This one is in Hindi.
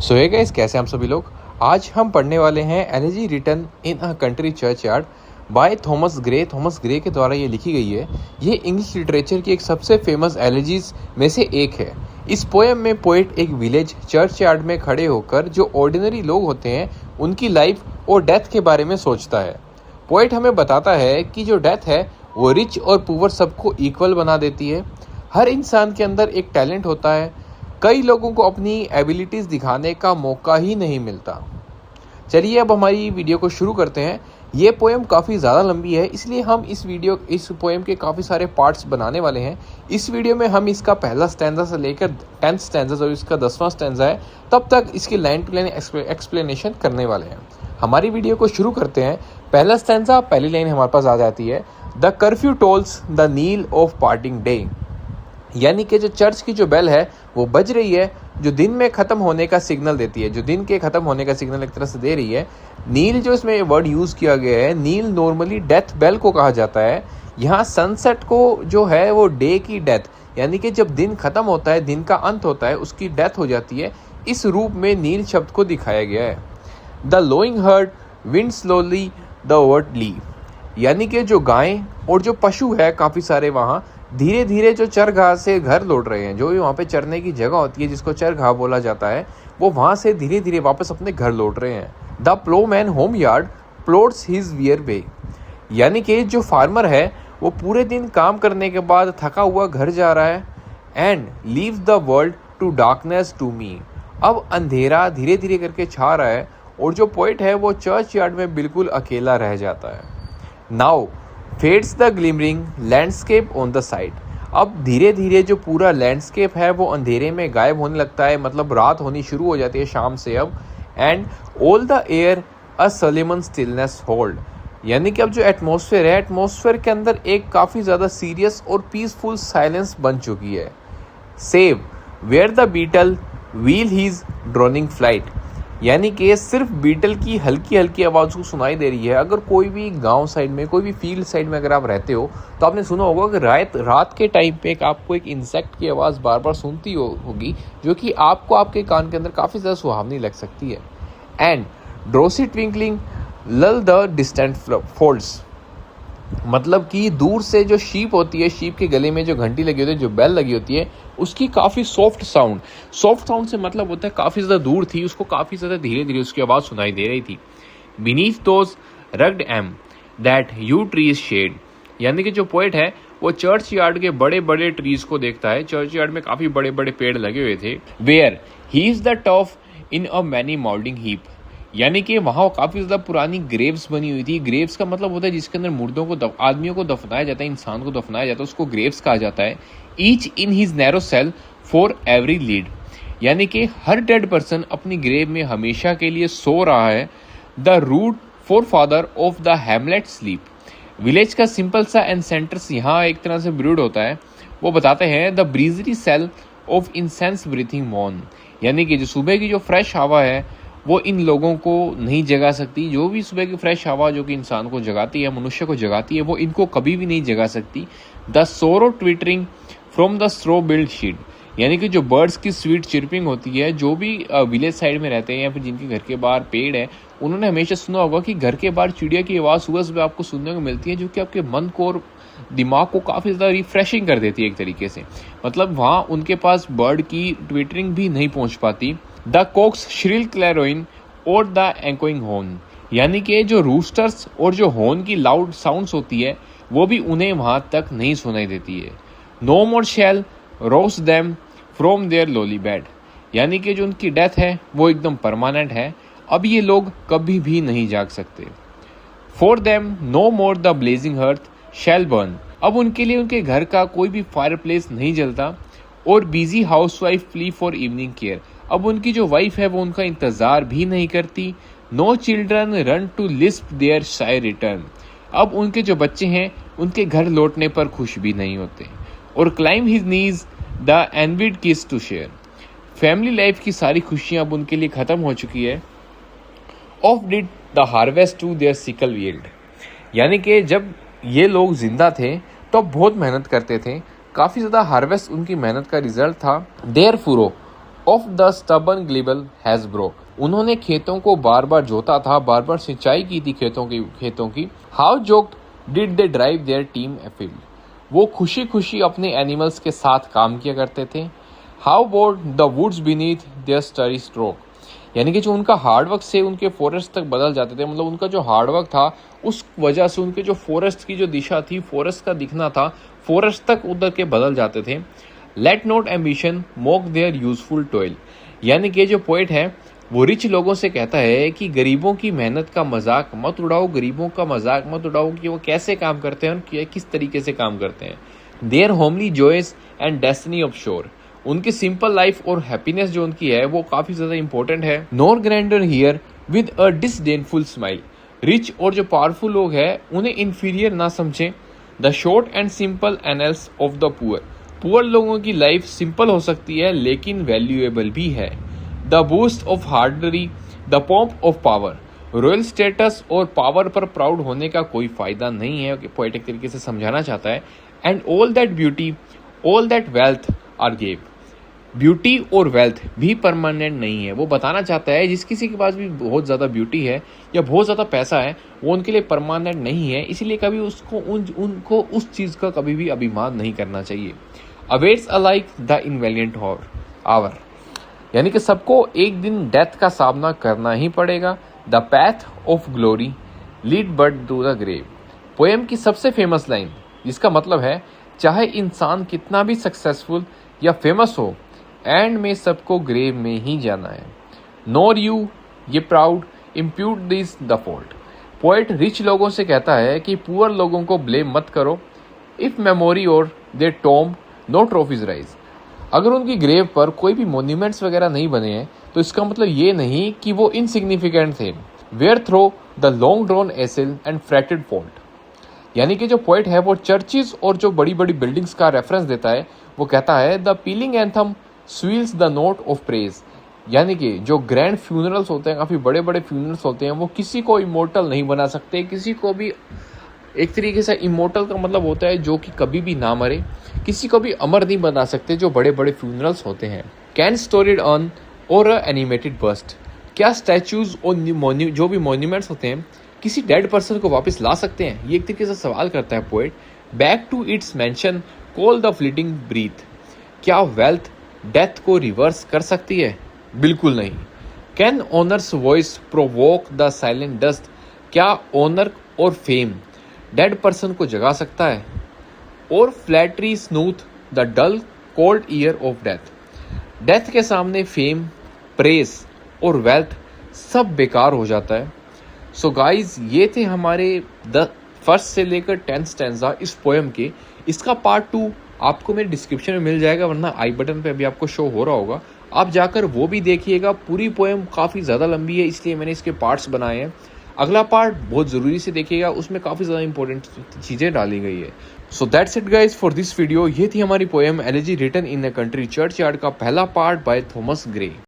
सो हे गाइस, कैसे हम सभी लोग। आज हम पढ़ने वाले हैं elegy written in a country churchyard by Thomas Gray के द्वारा ये लिखी गई है। ये इंग्लिश लिटरेचर की एक सबसे फेमस एलिजीज में से एक है। इस पोएम में पोएट एक विलेज चर्चयार्ड में खड़े होकर जो ऑर्डिनरी लोग होते हैं उनकी लाइफ और डेथ के बारे में सोचता है। पोएट हमें बताता है कि जो डेथ है वो रिच और पुअर सबको इक्वल बना देती है। हर इंसान के अंदर एक टैलेंट होता है, कई लोगों को अपनी एबिलिटीज़ दिखाने का मौका ही नहीं मिलता। चलिए अब हमारी वीडियो को शुरू करते हैं। ये पोएम काफ़ी ज़्यादा लंबी है, इसलिए हम इस पोएम के काफ़ी सारे पार्ट्स बनाने वाले हैं। इस वीडियो में हम इसका पहला स्टैंजा से लेकर 10th स्टैंजा और इसका 10वां स्टैंजा है तब तक इसकी लाइन टू लाइन एक्सप्लेनेशन करने वाले हैं। हमारी वीडियो को शुरू करते हैं। पहला स्टैंजा, पहली लाइन हमारे पास आ जाती है, the curfew tolls the knell of parting day. यानी कि जो चर्च की जो बेल है वो बज रही है, जो दिन में ख़त्म होने का सिग्नल देती है, जो दिन के ख़त्म होने का सिग्नल एक तरह से दे रही है। नील जो इसमें वर्ड यूज़ किया गया है, नील नॉर्मली डेथ बेल को कहा जाता है। यहाँ सनसेट को जो है वो डे की डेथ, यानी कि जब दिन ख़त्म होता है, दिन का अंत होता है, उसकी डेथ हो जाती है, इस रूप में नील शब्द को दिखाया गया है। The lowing herd wind slowly the word lea, यानी कि जो गायें और जो पशु है काफ़ी सारे वहाँ धीरे धीरे जो चरगाह से घर लौट रहे हैं। जो भी वहाँ पे चरने की जगह होती है जिसको चरगाह बोला जाता है, वो वहाँ से धीरे धीरे वापस अपने घर लौट रहे हैं। The ploughman homeward plods his weary way, यानी कि जो फार्मर है वो पूरे दिन काम करने के बाद थका हुआ घर जा रहा है। And leave the world to darkness to me, अब अंधेरा धीरे धीरे करके छा रहा है और जो पोइट है वो चर्च यार्ड में बिल्कुल अकेला रह जाता है। Now fades the glimmering landscape on the side, अब धीरे धीरे जो पूरा लैंडस्केप है वो अंधेरे में गायब होने लगता है, मतलब रात होनी शुरू हो जाती है शाम से अब। And all the air a सलेमन stillness hold, यानी कि अब जो एटमॉस्फेयर है, एटमॉस्फेयर के अंदर एक काफ़ी ज़्यादा सीरियस और पीसफुल साइलेंस बन चुकी है। Save where the beetle wheel his droning flight, यानी कि सिर्फ बीटल की हल्की हल्की आवाज़ को सुनाई दे रही है। अगर कोई भी गांव साइड में, कोई भी फील्ड साइड में अगर आप रहते हो तो आपने सुना होगा कि रात के टाइम पे आपको एक इंसेक्ट की आवाज़ बार बार सुनती होगी, जो कि आपको आपके कान के अंदर काफ़ी ज़्यादा सुहावनी लग सकती है। एंड ड्रोसी ट्विंकलिंग लल द डिस्टेंट फोल्ड्स, मतलब कि दूर से जो शीप होती है, शीप के गले में जो घंटी लगी होती है, जो बेल लगी होती है, उसकी काफ़ी सॉफ्ट साउंड से मतलब होता है काफ़ी ज़्यादा दूर थी, उसको काफ़ी ज़्यादा धीरे धीरे उसकी आवाज़ सुनाई दे रही थी। Beneath those rugged elm that yew trees shade, यानी कि जो पोएट है वो चर्च यार्ड के बड़े बड़े ट्रीज को देखता है। चर्च यार्ड में काफ़ी बड़े बड़े पेड़ लगे हुए थे। Where heaves the turf in a many mouldering heap, यानी कि वहाँ काफ़ी ज़्यादा पुरानी ग्रेव्स बनी हुई थी। ग्रेव्स का मतलब होता है जिसके अंदर मुर्दों को आदमियों को दफनाया जाता है, इंसान को दफनाया जाता है, उसको ग्रेव्स कहा जाता है। Each in his narrow cell for ever laid, यानी कि हर डेड पर्सन अपनी ग्रेव में हमेशा के लिए सो रहा है। The rude forefather of the hamlet sleep, village का सिंपल सा एंसेंटर्स यहाँ एक तरह से ब्रूड होता है। वो बताते हैं the breezy call of incense breathing morn, यानी कि जो सुबह की जो फ्रेश हवा है वो इन लोगों को नहीं जगा सकती। जो भी सुबह की फ्रेश हवा जो कि इंसान को जगाती है, मनुष्य को जगाती है, वो इनको कभी भी नहीं जगा सकती। The swallow twittering from the straw built shed, यानी कि जो बर्ड्स की स्वीट चिरपिंग होती है, जो भी विलेज साइड में रहते हैं या फिर जिनके घर के बाहर पेड़ है, उन्होंने हमेशा सुना होगा कि घर के बाहर चिड़िया की आवाज़ सुबह सुबह आपको सुनने को मिलती है, जो कि आपके मन को और दिमाग को काफ़ी ज़्यादा रिफ्रेशिंग कर देती है एक तरीके से। मतलब वहाँ उनके पास बर्ड की ट्विटरिंग भी नहीं पहुँच पाती। द कॉक्स श्रिल क्लैरोइन और द एंकोइंग हॉर्न, यानी कि जो रूस्टर्स और जो हॉर्न की लाउड साउंड्स होती है वो भी उन्हें वहाँ तक नहीं सुनाई देती है। No more shall rouse them from their lowly bed, यानी कि जो उनकी डेथ है वो एकदम परमानेंट है, अब ये लोग कभी भी नहीं जाग सकते। For them no more the blazing hearth shall burn, अब उनके लिए उनके घर का कोई भी फायर प्लेस नहीं जलता। और busy housewife ply for evening care, अब उनकी जो वाइफ है वो उनका इंतज़ार भी नहीं करती। No children run to lisp their शाय रिटर्न, अब उनके जो बच्चे हैं उनके घर लौटने पर खुश भी नहीं होते। और क्लाइम हिज नीज द एनविड किस टू शेयर, फैमिली लाइफ की सारी खुशियाँ अब उनके लिए ख़त्म हो चुकी है। Oft did the harvest to their sickle yield, यानी कि जब ये लोग जिंदा थे तो बहुत मेहनत करते थे, काफ़ी ज़्यादा हार्वेस्ट उनकी मेहनत का रिजल्ट था। Their furrow of the stubborn glebe has broke. उन्होंने खेतों को बार बार जोता था, बार बार सिंचाई की थी खेतों की। How jocund did they drive their team afield. वो खुशी खुशी अपने एनिमल्स के साथ काम किया करते थे। How bowed the woods beneath their sturdy stroke. यानी कि जो उनका हार्डवर्क से उनके फॉरेस्ट तक बदल जाते थे, मतलब उनका जो हार्डवर्क था उस वजह से उनके जो फॉरेस्ट की जो दिशा थी, फॉरेस्ट का दिखना था, फॉरेस्ट तक उधर के बदल जाते थे। Let not ambition mock their useful toil. यानी कि जो पोएट है वो रिच लोगों से कहता है कि गरीबों की मेहनत का मजाक मत उड़ाओ, गरीबों का मजाक मत उड़ाओ कि वो कैसे काम करते हैं और किस तरीके से काम करते हैं। Their homely joys and destiny obscure. उनकी सिंपल लाइफ और हैप्पीनेस जो उनकी है वो काफी ज्यादा इंपॉर्टेंट है। Nor grandeur hear with a disdainful smile. Rich और जो पावरफुल लोग हैं उन्हें इंफीरियर ना समझें। The short and simple annals of the poor. Poor लोगों की लाइफ सिंपल हो सकती है लेकिन वैल्यूएबल भी है। The boast of heraldry, the pomp of power. Royal status और पावर पर प्राउड होने का कोई फायदा नहीं है, पोएटिक तरीके से समझाना चाहता है। And all that beauty, all that wealth e'er gave. Beauty और वेल्थ भी परमानेंट नहीं है। वो बताना चाहता है जिस किसी के पास भी बहुत ज़्यादा ब्यूटी है या बहुत ज़्यादा पैसा है वो उनके लिए परमानेंट नहीं है, इसीलिए कभी उनको उस चीज़ का कभी भी अभिमान नहीं करना चाहिए। अवेट्स अलाइक द इनवेलियंट आवर। यानी कि सबको एक दिन डेथ का सामना करना ही पड़ेगा। The path of glory lead but to the grave. Poem की सबसे फेमस लाइन, जिसका मतलब है चाहे इंसान कितना भी सक्सेसफुल या फेमस हो, एंड में सबको ग्रेव में ही जाना है। नोर यू ये proud impute this the fault. Poet rich लोगों से कहता है कि पुअर लोगों को ब्लेम मत करो। इफ मेमोरी और दे टॉम नो ट्रॉफीज राइज। अगर उनकी ग्रेव पर कोई भी मोन्यूमेंट्स वगैरह नहीं बने हैं तो इसका मतलब ये नहीं कि वो इनसिग्निफिकेंट थे। Where through the long drawn aisle and fretted vault. यानी कि जो पोएट है वो चर्चिज और जो बड़ी बड़ी बिल्डिंग्स का रेफरेंस देता है। वो कहता है the pealing anthem swells the note of praise. यानी कि जो ग्रैंड फ्यूनरल्स होते हैं, काफ़ी बड़े बड़े फ्यूनरल्स होते हैं, वो किसी को इमोर्टल नहीं बना सकते। किसी को भी एक तरीके से इमोर्टल का मतलब होता है जो कि कभी भी ना मरे, किसी को भी अमर नहीं बना सकते जो बड़े बड़े फ्यूनरल्स होते हैं। कैन स्टोरीड ऑन और एनिमेटेड बस्ट। क्या स्टैचूज और जो भी मॉन्यूमेंट्स होते हैं किसी डेड पर्सन को वापस ला सकते हैं? ये एक तरीके से सवाल करता है poet. Back to its mansion call the fleeting breath. क्या वेल्थ डेथ को रिवर्स कर सकती है? बिल्कुल नहीं। Can honour's voice provoke the silent dust. क्या ऑनर और फेम डेड पर्सन को जगा सकता है? और flattery soothe the dull cold ear of death. Death के सामने फेम, प्रेस और वेल्थ सब बेकार हो जाता है। सो गाइज, ये थे हमारे फर्स्ट से लेकर 10th स्टैंजा इस पोएम के। इसका पार्ट 2 आपको मेरे डिस्क्रिप्शन में मिल जाएगा, वरना आई बटन पे अभी आपको शो हो रहा होगा, आप जाकर वो भी देखिएगा। पूरी पोएम काफ़ी ज़्यादा लंबी है इसलिए मैंने इसके पार्ट्स बनाए हैं। अगला पार्ट बहुत ज़रूरी से देखिएगा, उसमें काफ़ी ज़्यादा इंपॉर्टेंट चीज़ें डाली गई है। So that's it guys for this video. ये थी हमारी poem elegy written in a country churchyard का पहला पार्ट बाय थॉमस ग्रे।